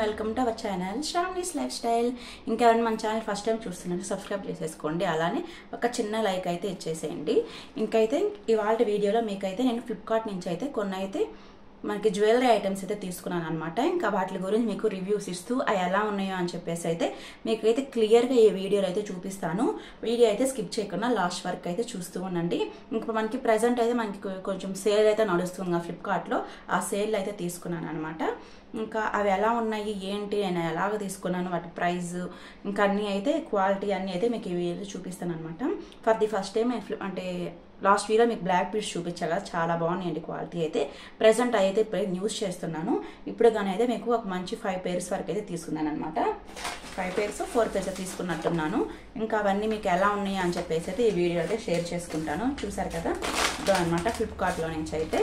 Welcome to our channel Sravani's life style. ఇంకెవరైనా మన channel first time చూస్తున్నట్టు సబ్స్క్రైబ్ చేసేసుకోండి, అలానే ఒక చిన్న లైక్ అయితే ఇచ్చేసేయండి. ఇంకైతే ఇవాళ వీడియోలో మీకైతే నేను ఫ్లిప్కార్ట్ నుంచి అయితే కొన్ని అయితే మనకి జ్యువెలరీ ఐటమ్స్ అయితే తీసుకున్నాను అనమాట. ఇంకా వాటి గురించి మీకు రివ్యూస్ ఇస్తూ అవి ఎలా ఉన్నాయో అని చెప్పేసి అయితే మీకైతే క్లియర్గా ఈ వీడియోలో అయితే చూపిస్తాను. వీడియో అయితే స్కిప్ చేయకుండా లాస్ట్ వరకు అయితే చూస్తూ ఉండండి. ఇంకా మనకి ప్రజెంట్ అయితే మనకి కొంచెం సేల్ అయితే నడుస్తుంది ఫ్లిప్కార్ట్లో, ఆ సేల్ అయితే తీసుకున్నాను అనమాట. ఇంకా అవి ఎలా ఉన్నాయి ఏంటి, నేను ఎలాగ తీసుకున్నాను, వాటి ప్రైస్ ఇంకా అన్నీ అయితే క్వాలిటీ అన్నీ అయితే మీకు ఈ వీడియో చూపిస్తాను అనమాట. ఫర్ ది ఫస్ట్ టైం నేను అంటే లాస్ట్ వీడియో మీకు బ్లాక్ పీస్ చూపించా కదా, చాలా బాగున్నాయండి క్వాలిటీ అయితే. ప్రెసెంట్ అయితే ఇప్పుడు యూజ్ చేస్తున్నాను. ఇప్పుడు కానీ అయితే మీకు ఒక మంచి 5 pairs వరకు అయితే తీసుకున్నాను అనమాట. 5 pairs 4 pairs తీసుకున్నట్టున్నాను. ఇంకా అవన్నీ మీకు ఎలా ఉన్నాయి అని చెప్పేసి అయితే ఈ వీడియో అయితే షేర్ చేసుకుంటాను. చూసారు కదా, ఇదో అనమాట ఫ్లిప్కార్ట్లో నుంచి అయితే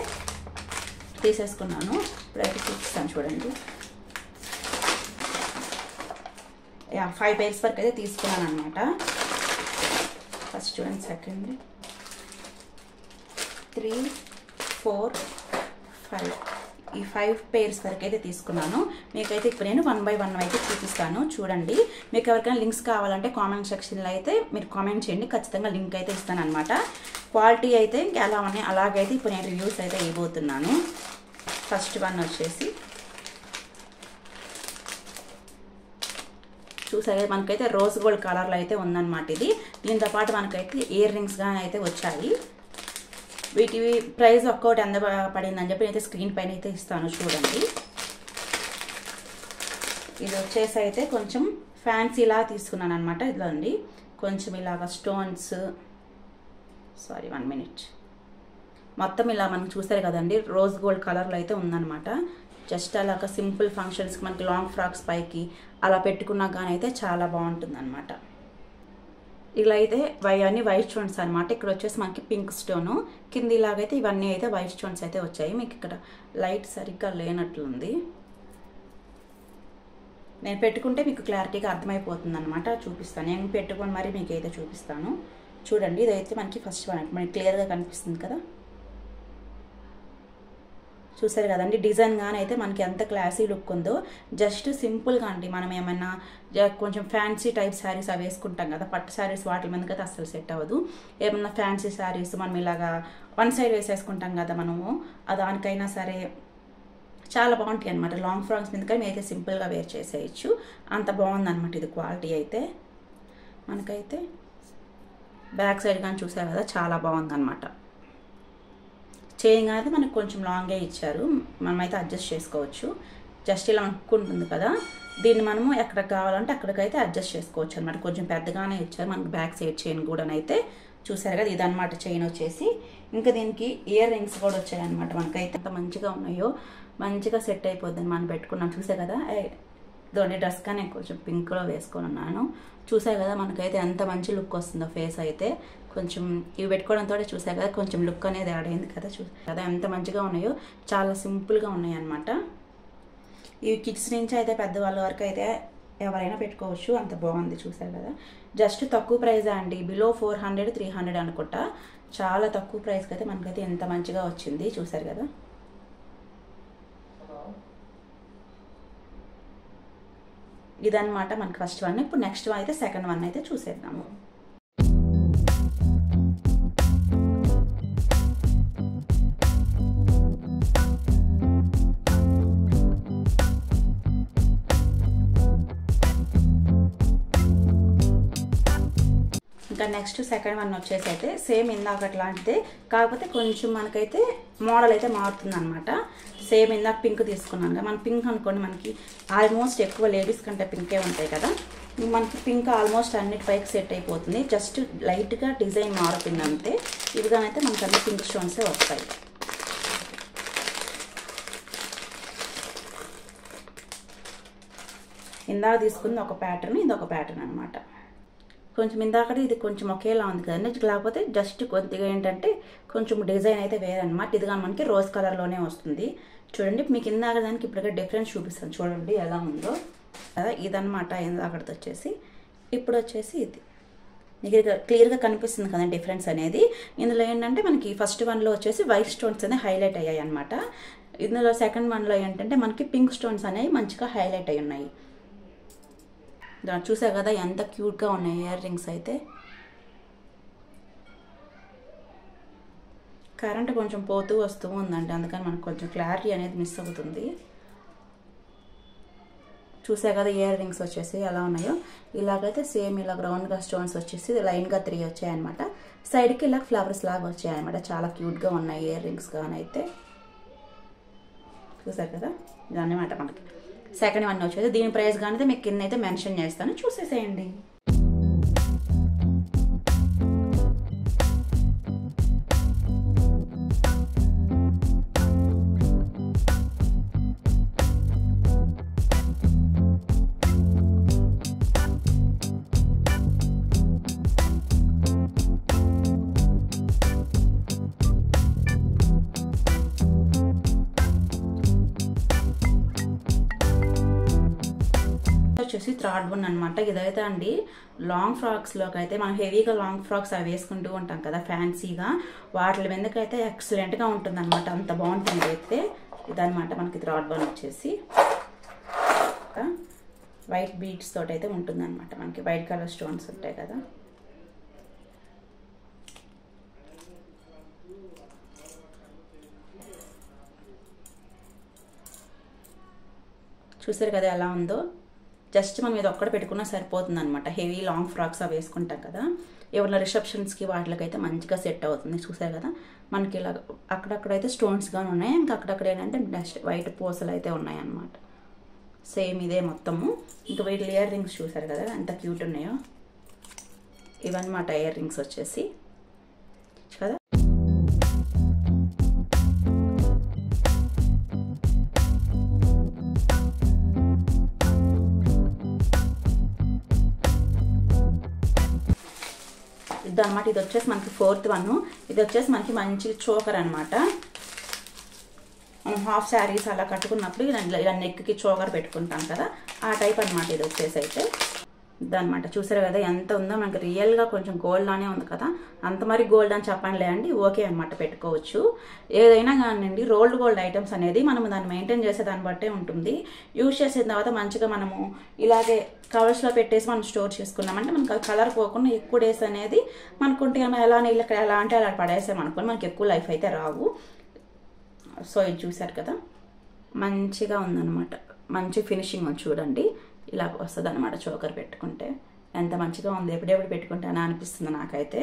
తీసేసుకున్నాను. ఇప్పుడైతే చూపిస్తాను చూడండి. 5 pairs వరకు అయితే తీసుకున్నాను అనమాట. ఫస్ట్ చూడండి, సెకండ్ 3, 4, 5 ఈ 5 pairs వరకు అయితే తీసుకున్నాను. మీకైతే ఇప్పుడు నేను 1 by 1 అయితే చూపిస్తాను చూడండి. మీకు ఎవరికైనా లింక్స్ కావాలంటే కామెంట్ సెక్షన్లో అయితే మీరు కామెంట్ చేయండి, ఖచ్చితంగా లింక్ అయితే ఇస్తాను అనమాట. క్వాలిటీ అయితే ఇంకా ఎలా ఉన్నాయి అలాగైతే ఇప్పుడు నేను రివ్యూస్ అయితే ఇవ్వబోతున్నాను. ఫస్ట్ వన్ వచ్చేసి చూసారు, మనకైతే రోజ్ గోల్డ్ కలర్లో అయితే ఉందన్నమాట. ఇది దీంతో పాటు మనకైతే ఇయర్ రింగ్స్ కానీ అయితే వచ్చాయి. వీటి ప్రైస్ ఒక్కోటి ఎంత పడిందని చెప్పి అయితే స్క్రీన్ పైన అయితే ఇస్తాను చూడండి. ఇది వచ్చేసి అయితే కొంచెం ఫ్యాన్సీలా తీసుకున్నాను అనమాట. ఇదిలో అండి కొంచెం ఇలాగ స్టోన్స్, సారీ 1 minute, మొత్తం ఇలా మనం చూసారు కదండి, రోజ్ గోల్డ్ కలర్లో అయితే ఉందన్నమాట. జస్ట్ అలాగ సింపుల్ ఫంక్షన్స్కి మనకి లాంగ్ ఫ్రాక్స్ పైకి అలా పెట్టుకున్నా కానీ అయితే చాలా బాగుంటుంది అనమాట. ఇలా అయితే అన్నీ వైట్ స్టోన్స్ అనమాట. ఇక్కడ వచ్చేసి మనకి పింక్ స్టోను, కింద ఇలాగైతే ఇవన్నీ అయితే వైట్ స్టోన్స్ అయితే వచ్చాయి. మీకు ఇక్కడ లైట్ సరిగ్గా లేనట్లుంది, నేను పెట్టుకుంటే మీకు క్లారిటీగా అర్థమైపోతుంది అనమాట. చూపిస్తాను, నేను పెట్టుకొని మరి మీకు అయితే చూపిస్తాను చూడండి. ఇదైతే మనకి ఫస్ట్ వన్ మనకి క్లియర్గా కనిపిస్తుంది కదా, చూసారు కదండి. డిజైన్ కానీ అయితే మనకి ఎంత క్లాసీ లుక్ ఉందో. జస్ట్ సింపుల్గా అండి, మనం ఏమైనా కొంచెం ఫ్యాన్సీ టైప్ శారీస్ అవి వేసుకుంటాం కదా, పట్టు శారీస్, వాటి మీదకి అయితే అస్సలు సెట్ అవ్వదు. ఏమన్నా ఫ్యాన్సీ శారీస్ మనం ఇలాగా వన్ సైడ్ వేసేసుకుంటాం కదా మనము, దానికైనా సరే చాలా బాగుంటాయి అనమాట. లాంగ్ ఫ్రాక్స్ మీద కానీ అయితే సింపుల్గా వేర్ చేసేయచ్చు, అంత బాగుందన్నమాట ఇది క్వాలిటీ అయితే. మనకైతే బ్యాక్ సైడ్ కానీ చూసారు కదా, చాలా బాగుందన్నమాట. చైన్ అయితే మనకు కొంచెం లాంగే ఇచ్చారు, మనమైతే అడ్జస్ట్ చేసుకోవచ్చు. జస్ట్ ఇలా మనకు ఉంటుంది కదా, దీన్ని మనము ఎక్కడికి కావాలంటే అక్కడికైతే అడ్జస్ట్ చేసుకోవచ్చు అనమాట. కొంచెం పెద్దగానే ఇచ్చారు మనకి బ్యాక్ సైడ్ చైన్ కూడా అయితే. చూసారు కదా, ఇదన్నమాట చైన్ వచ్చేసి. ఇంకా దీనికి ఇయర్ రింగ్స్ కూడా వచ్చాయన్నమాట. మనకైతే ఎంత మంచిగా ఉన్నాయో, మంచిగా సెట్ అయిపోద్ది మనం పెట్టుకున్నాం. చూసే కదా, ఇదోండి డ్రెస్ కానీ కొంచెం పింక్లో వేసుకొని ఉన్నాను. చూసే కదా మనకైతే ఎంత మంచి లుక్ వస్తుందో ఫేస్ అయితే. కొంచెం ఇవి పెట్టుకోవడంతో చూసా కదా కొంచెం లుక్ అనేది యాడ్ అయింది కదా. చూసా కదా ఎంత మంచిగా ఉన్నాయో, చాలా సింపుల్గా ఉన్నాయి అన్నమాట. ఇవి కిడ్స్ నుంచి అయితే పెద్దవాళ్ళ వరకు అయితే ఎవరైనా పెట్టుకోవచ్చు, అంత బాగుంది. చూసారు కదా, జస్ట్ తక్కువ ప్రైజ్ అండి, బిలో 400, 300 అనుకుంటా. చాలా తక్కువ ప్రైస్కి అయితే మనకైతే ఎంత మంచిగా వచ్చింది. చూసారు కదా, ఇదన్నమాట మనకి ఫస్ట్ వన్. ఇప్పుడు నెక్స్ట్ వన్ అయితే సెకండ్ వన్ అయితే చూసేద్దాము. ఇంకా నెక్స్ట్ సెకండ్ వన్ వచ్చేసి అయితే సేమ్ ఇందాకట్లాంటిదే, కాకపోతే కొంచెం మనకైతే మోడల్ అయితే మారుతుంది అనమాట. సేమ్ ఇందాక పింక్ తీసుకున్నాను కదా, మన పింక్ అనుకోండి మనకి ఆల్మోస్ట్ ఎక్కువ లేడీస్ కంటే పింకే ఉంటాయి కదా, మనకి పింక్ ఆల్మోస్ట్ అన్నిటి పైకి సెట్ అయిపోతుంది. జస్ట్ లైట్గా డిజైన్ మారుతుంది అంతే. ఇదిగానైతే మనకు అన్ని పింక్ స్టోన్సే వస్తాయి. ఇందాక తీసుకుంది ఒక ప్యాటర్న్, ఇది ఒక ప్యాటర్న్ అనమాట. కొంచెం ఇందాకటి ఇది కొంచెం ఒకేలా ఉంది కదండి, లేకపోతే జస్ట్ కొద్దిగా ఏంటంటే కొంచెం డిజైన్ అయితే వేరే అనమాట. ఇదిగా మనకి రోజ్ కలర్లోనే వస్తుంది. చూడండి, మీకు ఇందాక దానికి ఇప్పటికే డిఫరెన్స్ చూపిస్తాను చూడండి ఎలా ఉందో కదా. ఇదనమాట ఇందాకటి వచ్చేసి. ఇప్పుడు వచ్చేసి ఇది మీకు క్లియర్గా కనిపిస్తుంది కదా డిఫరెన్స్ అనేది. ఇందులో ఏంటంటే మనకి ఫస్ట్ వన్లో వచ్చేసి వైట్ స్టోన్స్ అనేది హైలైట్ అయ్యాయి అనమాట. ఇందులో సెకండ్ వన్లో ఏంటంటే మనకి పింక్ స్టోన్స్ అనేవి మంచిగా హైలైట్ అయి ఉన్నాయి. చూసారు కదా ఎంత క్యూట్గా ఉన్నాయి ఇయర్ రింగ్స్ అయితే. కరెంట్ కొంచెం పోతూ వస్తూ ఉందండి, అందుకని మనకు కొంచెం క్లారిటీ అనేది మిస్ అవుతుంది. చూసా కదా ఇయర్ రింగ్స్ వచ్చేసి ఎలా ఉన్నాయో. ఇలాగైతే సేమ్ ఇలా రౌండ్గా స్టోన్స్ వచ్చేసి లైన్గా 3 వచ్చాయన్నమాట. సైడ్కి ఇలా ఫ్లవర్స్ లాగా వచ్చాయన్నమాట. చాలా క్యూట్గా ఉన్నాయి ఇయర్ రింగ్స్ కానైతే. చూసారు కదా ఇదన్నమాట మనకి సెకండ్ వన్ వచ్చేది. దీని ప్రైస్ కానీ మీకు కింద అయితే మెన్షన్ చేస్తాను, చూసేసేయండి. వచ్చేసి థర్డ్ వన్ అనమాట. ఇదైతే అండి లాంగ్ ఫ్రాక్స్లోకి అయితే మనం హెవీగా లాంగ్ ఫ్రాక్స్ అవి వేసుకుంటూ ఉంటాం కదా ఫ్యాన్సీగా, వాటి మీదకైతే ఎక్సలెంట్గా ఉంటుంది అనమాట. అంత బాగుంటుంది అయితే. ఇదనమాట మనకి థర్డ్ వన్ వచ్చేసి వైట్ బీడ్స్ తోటి అయితే ఉంటుంది అనమాట. మనకి వైట్ కలర్ స్టోన్స్ ఉంటాయి కదా. చూసారు కదా ఎలా ఉందో. జస్ట్ మనం ఇది ఒక్కడ పెట్టుకున్నా సరిపోతుంది అనమాట. హెవీ లాంగ్ ఫ్రాక్స్ అవి వేసుకుంటాం కదా, ఎవరైనా రిసెప్షన్స్కి వాటికైతే మంచిగా సెట్ అవుతుంది. చూసారు కదా మనకి ఇలా అక్కడక్కడైతే స్టోన్స్ గానే ఉన్నాయి, ఇంకా అక్కడక్కడ ఏంటంటే నెక్స్ట్ వైట్ పూసలు అయితే ఉన్నాయి అన్నమాట. సేమ్ ఇదే మొత్తము. ఇంకా వీటి ఇయర్ రింగ్స్ చూసారు కదా ఎంత క్యూట్ ఉన్నాయో. ఇవన్నమాట ఇయర్ రింగ్స్ వచ్చేసి కదా. ఇదన్నమాట. ఇది వచ్చేసి మనకి ఫోర్త్ వన్. ఇది వచ్చేసి మనకి మంచి చోకర్ అనమాట. మనం హాఫ్ శారీస్ అలా కట్టుకున్నప్పుడు ఇలా నెక్కి చోకర్ పెట్టుకుంటాం కదా, ఆ టైప్ అనమాట ఇది వచ్చేసి అయితే. ఇదనమాట. చూసారు కదా ఎంత ఉందో. మనకి రియల్గా కొంచెం గోల్డ్ లానే ఉంది కదా, అంత మరి గోల్డ్ అని చెప్పండి అండి, ఓకే అనమాట పెట్టుకోవచ్చు. ఏదైనా కానివ్వండి రోల్డ్ గోల్డ్ ఐటమ్స్ అనేది మనం దాన్ని మెయింటైన్ చేసే దాన్ని బట్టే ఉంటుంది. యూజ్ చేసిన తర్వాత మంచిగా మనము ఇలాగే కవర్స్లో పెట్టేసి మనం స్టోర్ చేసుకున్నామంటే మనకు కలర్ పోకుండా ఎక్కువ డేస్ అనేది మనకుంటే ఎలా నీళ్ళు ఎలా అంటే అలా పడేసామనుకోండి మనకి ఎక్కువ లైఫ్ అయితే రావు. సో ఇది చూసారు కదా మంచిగా ఉందన్నమాట. మంచి ఫినిషింగ్ ఉంది చూడండి. ఇలా వస్తుంది అనమాట చోకర్ పెట్టుకుంటే. ఎంత మంచిగా ఉంది, ఎప్పుడెప్పుడు పెట్టుకుంటానా అనిపిస్తుంది నాకైతే.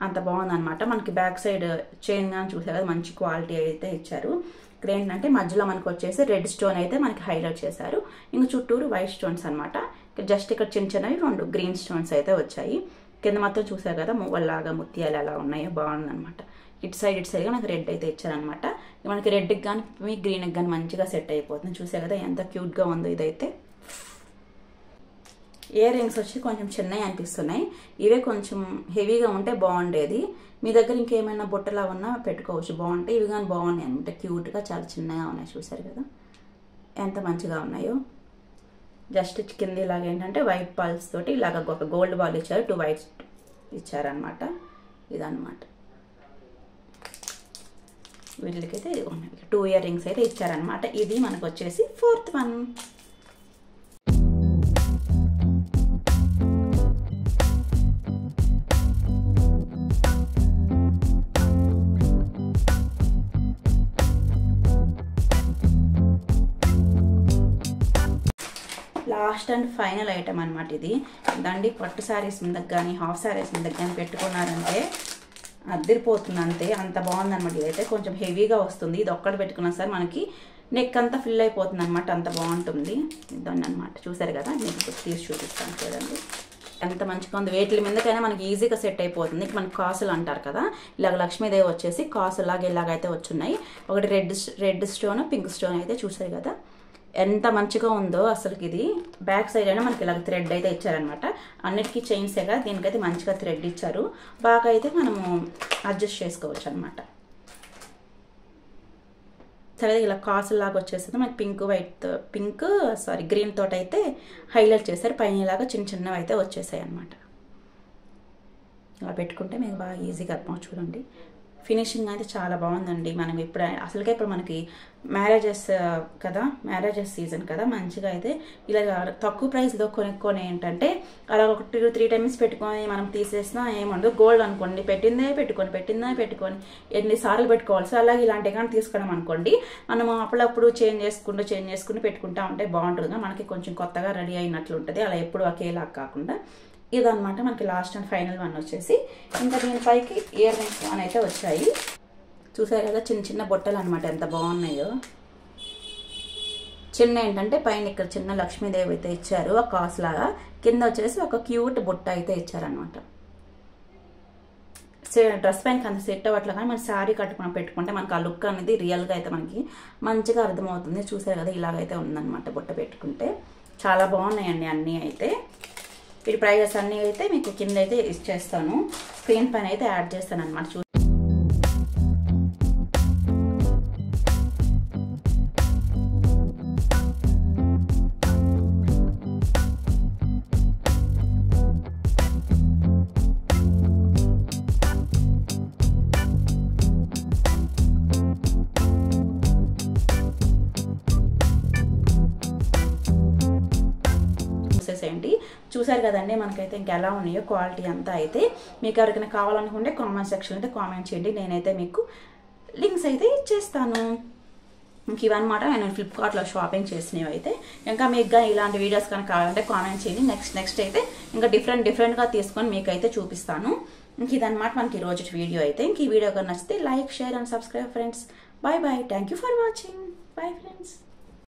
అంత బాగుందన్నమాట. మనకి బ్యాక్ సైడ్ చైన్ కానీ చూసారు కదా మంచి క్వాలిటీ అయితే ఇచ్చారు. ఇక్కడ ఏంటంటే మధ్యలో మనకు వచ్చేసి రెడ్ స్టోన్ అయితే మనకి హైలైట్ చేశారు. ఇంక చుట్టూరు వైట్ స్టోన్స్ అనమాట. జస్ట్ ఇక్కడ చిన్న చిన్నవి 2 గ్రీన్ స్టోన్స్ అయితే వచ్చాయి. కింద మొత్తం చూసారు కదా మువ్వల్లాగా ముత్యాలు ఎలా ఉన్నాయో బాగుందనమాట. ఇటు సైడ్ నాకు రెడ్ అయితే ఇచ్చారనమాట. మనకి రెడ్కి కానీ గ్రీన్కి కానీ మంచిగా సెట్ అయిపోతుంది. చూసారు కదా ఎంత క్యూట్గా ఉందో ఇదైతే. ఇయర్ రింగ్స్ వచ్చి కొంచెం చిన్నవి అనిపిస్తున్నాయి. ఇవే కొంచెం హెవీగా ఉంటే బాగుండేది. మీ దగ్గర ఇంకేమైనా బుట్టలా ఉన్నా పెట్టుకోవచ్చు, బాగుంటాయి. ఇవి కానీ బాగున్నాయి అనమాట. క్యూట్గా చాలా చిన్నగా ఉన్నాయి. చూసారు కదా ఎంత మంచిగా ఉన్నాయో. జస్ట్ కింద ఇలాగ ఏంటంటే వైట్ బాల్స్ తోటి ఇలాగ ఒక గోల్డ్ బాల్ ఇచ్చారు, 2 వైట్ ఇచ్చారనమాట. ఇదనమాట. వీటికైతే 2 ఇయర్ రింగ్స్ అయితే ఇచ్చారనమాట. ఇది మనకు వచ్చేసి fourth one. Last and final item అనమాట ఇది. దండి పట్టు శారీస్ మీదకి కానీ హాఫ్ శారీస్ మీదకి కానీ పెట్టుకున్నారంటే అద్దరిపోతుంది అంతే. అంత బాగుందన్నమాట. ఇదైతే కొంచెం హెవీగా వస్తుంది. ఇది ఒక్కటి పెట్టుకున్నా సార్ మనకి నెక్ అంతా ఫిల్ అయిపోతుంది అనమాట. అంత బాగుంటుంది. దాన్ని అనమాట. చూసారు కదా మీకు తీసి చూపిస్తాను చూడండి ఎంత మంచిగా ఉంది. వేట్ల మీదకైనా మనకి ఈజీగా సెట్ అయిపోతుంది. మనకి కాసులు అంటారు కదా, ఇలాగ లక్ష్మీదేవి వచ్చేసి కాసులాగా ఇలాగైతే వచ్చున్నాయి. ఒకటి రెడ్ స్టోన్ పింక్ స్టోన్ అయితే చూసారు కదా ఎంత మంచిగా ఉందో అసలుకి. ఇది బ్యాక్ సైడ్ అయినా మనకి ఇలాగ థ్రెడ్ అయితే ఇచ్చారనమాట. అన్నిటికీ చైన్సే కదా, దీనికైతే మంచిగా థ్రెడ్ ఇచ్చారు. బాగా అయితే మనము అడ్జస్ట్ చేసుకోవచ్చు అనమాట. సరే ఇలా కాసులాగా వచ్చేస్తుంది మనకి గ్రీన్ తోట అయితే హైలైట్ చేశారు. పైన ఇలాగా చిన్న చిన్నవి అయితే వచ్చేసాయి అనమాట. ఇలా పెట్టుకుంటే మీకు బాగా ఈజీగా అర్థం చూడండి. ఫినిషింగ్ అయితే చాలా బాగుందండి. మనం ఇప్పుడు మనకి మ్యారేజెస్ కదా, మ్యారేజెస్ సీజన్ కదా, మంచిగా అయితే ఇలా తక్కువ ప్రైస్లో కొనుక్కొని ఏంటంటే అలా ఒక 2-3 టైమ్స్ పెట్టుకొని మనం తీసేసినా ఏముండదు. గోల్డ్ అనుకోండి, పెట్టిందే పెట్టుకొని ఎన్నిసార్లు పెట్టుకోవాలి. సో అలాగే ఇలాంటి కానీ తీసుకున్నాం అనుకోండి, మనం అప్పుడప్పుడు చేంజ్ చేసుకుంటూ పెట్టుకుంటా ఉంటే బాగుంటుంది. మనకి కొంచెం కొత్తగా రెడీ అయినట్లు ఉంటుంది. అలా ఎప్పుడు ఒకేలా కాకుండా ఇదనమాట మనకి లాస్ట్ అండ్ ఫైనల్ వన్ వచ్చేసి. ఇంకా దీనిపైకి ఇయర్ రింగ్స్ అని అయితే వచ్చాయి. చూసారు కదా, చిన్న చిన్న బొట్టలు అనమాట, ఎంత బాగున్నాయో. చిన్న ఏంటంటే పైన ఇక్కడ చిన్న లక్ష్మీదేవి అయితే ఇచ్చారు, ఒక కాస్ లాగా. కింద వచ్చేసి ఒక క్యూట్ బొట్ట అయితే ఇచ్చారనమాట. డ్రెస్ పైన అంత సెట్ అవ్వట్లా, కానీ మన శారీ కట్టుకుని పెట్టుకుంటే మనకు ఆ లుక్ అనేది రియల్గా అయితే మనకి మంచిగా అర్థమవుతుంది. చూసారు కదా, ఇలాగైతే ఉందన్నమాట బొట్ట పెట్టుకుంటే. చాలా బాగున్నాయండి అన్నీ అయితే. వీటి ప్రైజెస్ అన్నీ అయితే మీకు కింద అయితే ఇచ్చేస్తాను, స్క్రీన్ పైన అయితే యాడ్ చేస్తాను అనమాట. ఏంటి చూసారు కదండి, మనకైతే ఇంకెలా ఉన్నాయో క్వాలిటీ అంతా అయితే. మీకు ఎవరికైనా కావాలనుకుంటే కామెంట్ సెక్షన్ అయితే కామెంట్ చేయండి, నేనైతే మీకు లింక్స్ అయితే ఇచ్చేస్తాను. ఇంక ఇవన్నమాట నేను ఫ్లిప్కార్ట్లో షాపింగ్ చేసినవి అయితే. ఇంకా మీకు కానీ ఇలాంటి వీడియోస్ కనుక కావాలంటే కామెంట్ చేయండి. నెక్స్ట్ అయితే ఇంకా డిఫరెంట్గా తీసుకొని మీకు అయితే చూపిస్తాను. ఇంక ఇదన్నమాట మనకి ఈరోజు వీడియో అయితే. ఇంక ఈ వీడియో కనుక నచ్చితే like, share and subscribe friends. Bye. Thank you for watching. Bye friends.